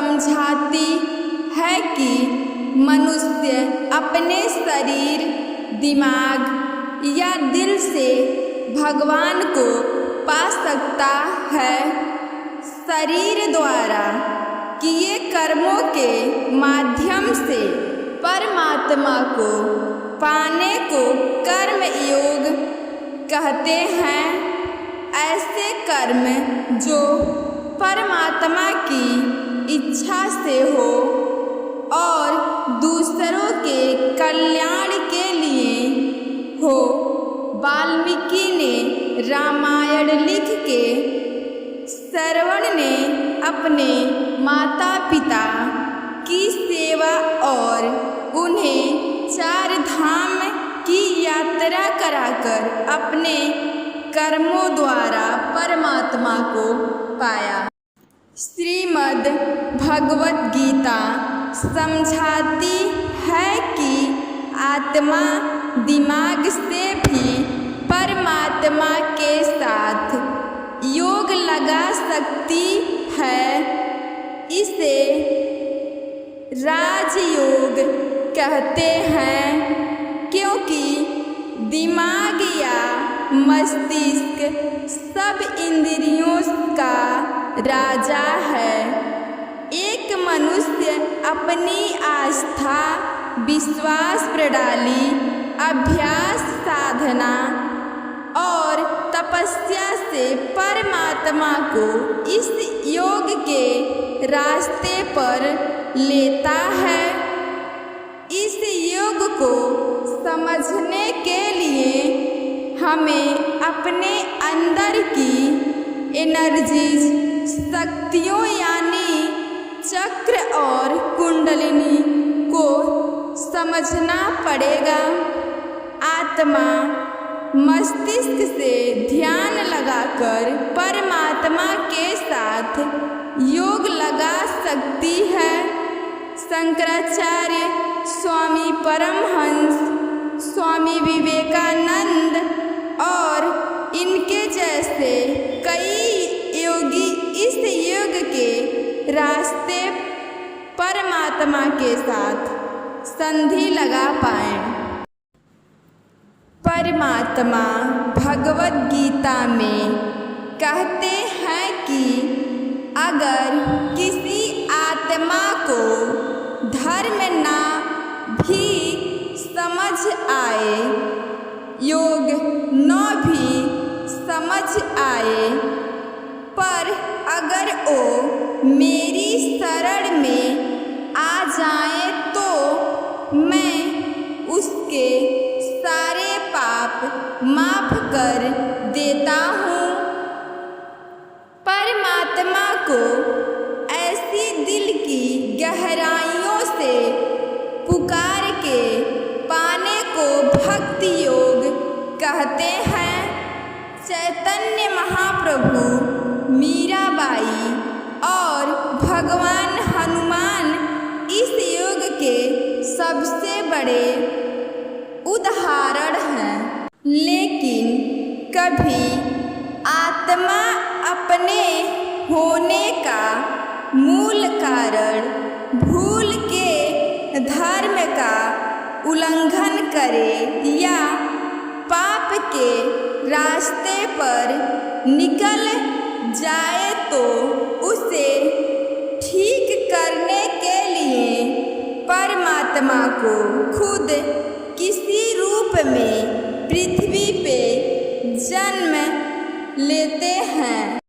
समझाती है कि मनुष्य अपने शरीर, दिमाग या दिल से भगवान को पा सकता है। शरीर द्वारा किए कर्मों के माध्यम से परमात्मा को पाने को कर्म योग कहते हैं। ऐसे कर्म जो परमात्मा की इच्छा से हो और दूसरों के कल्याण के लिए हो। वाल्मीकि ने रामायण लिख के श्रवण ने अपने माता पिता की सेवा और उन्हें 4 धाम की यात्रा कराकर अपने कर्मों द्वारा परमात्मा को पाया। श्रीमद् भगवत गीता समझाती है कि आत्मा दिमाग से भी परमात्मा के साथ योग लगा सकती है। इसे राजयोग कहते हैं, क्योंकि दिमाग या मस्तिष्क सब इंद्रियों का राजा है। एक मनुष्य अपनी आस्था, विश्वास प्रणाली, अभ्यास, साधना और तपस्या से परमात्मा को इस योग के रास्ते पर लेता है। इस योग को समझने के लिए हमें अपने अंदर की एनर्जीज, शक्तियों यानी चक्र और कुंडलिनी को समझना पड़ेगा। आत्मा मस्तिष्क से ध्यान लगाकर परमात्मा के साथ योग लगा सकती है। शंकराचार्य, स्वामी परमहंस, स्वामी विवेकानंद और इनके जैसे कई योगी इस योग के रास्ते परमात्मा के साथ संधि लगा पाए। परमात्मा भगवत गीता में कहते हैं कि अगर किसी आत्मा को धर्म ना भी समझ आए, योग न भी समझ आए, पर अगर वो मेरी शरण में आ जाए तो मैं उसके सारे पाप माफ कर देता हूँ। परमात्मा को ऐसी दिल की गहराइयों से पुकार के पाने को भक्ति योग कहते हैं। चैतन्य महाप्रभु, मीराबाई और भगवान हनुमान इस योग के सबसे बड़े उदाहरण हैं। लेकिन कभी आत्मा अपने होने का मूल कारण भूल के धर्म का उल्लंघन करे या पाप के रास्ते पर निकल जाए तो उसे ठीक करने के लिए परमात्मा को खुद किसी रूप में पृथ्वी पे जन्म लेते हैं।